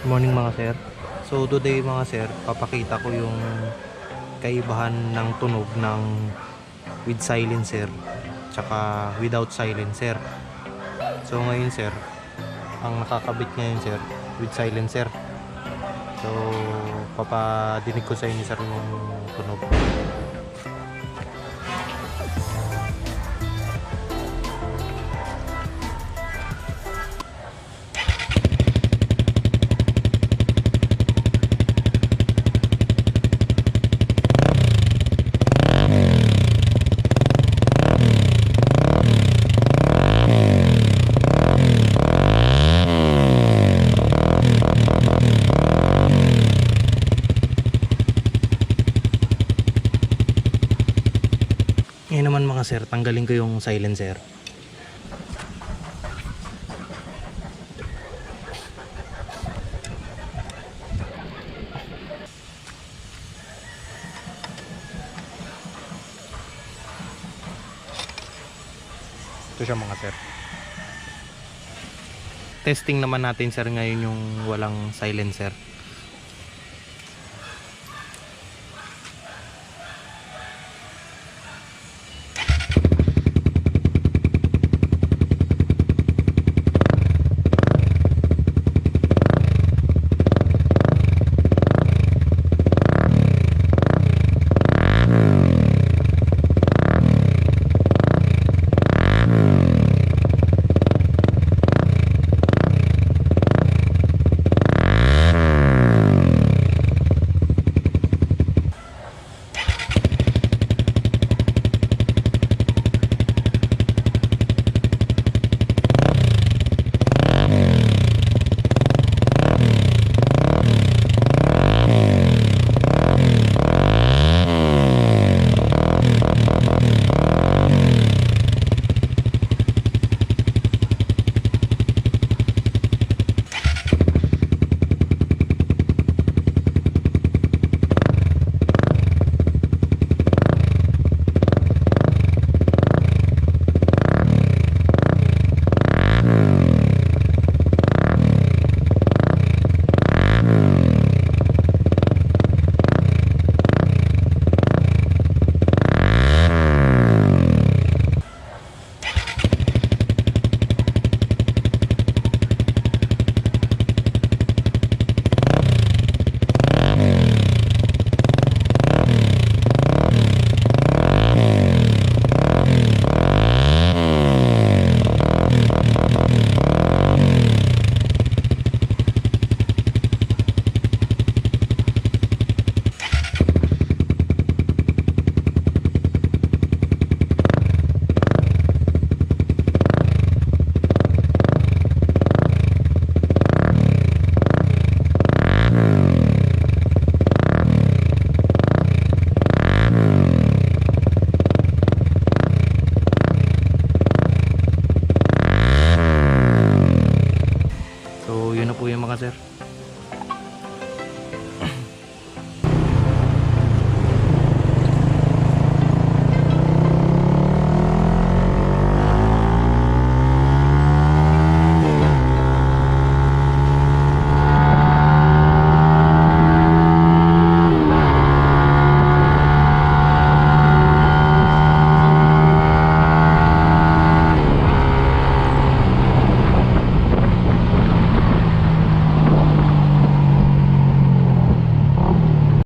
Morning mga sir. So today mga sir, papakita ko yung kaibahan ng tunog ng with silencer tsaka without silencer. So ngayon sir, ang nakakabit ngayon sir with silencer. So papadinig ko sa inyo sir yung tunog. Ngayon naman mga sir, tanggalin ko yung silencer. Ito siya mga sir. Testing naman natin sir ngayon yung walang silencer. So yun na po yung mga sir.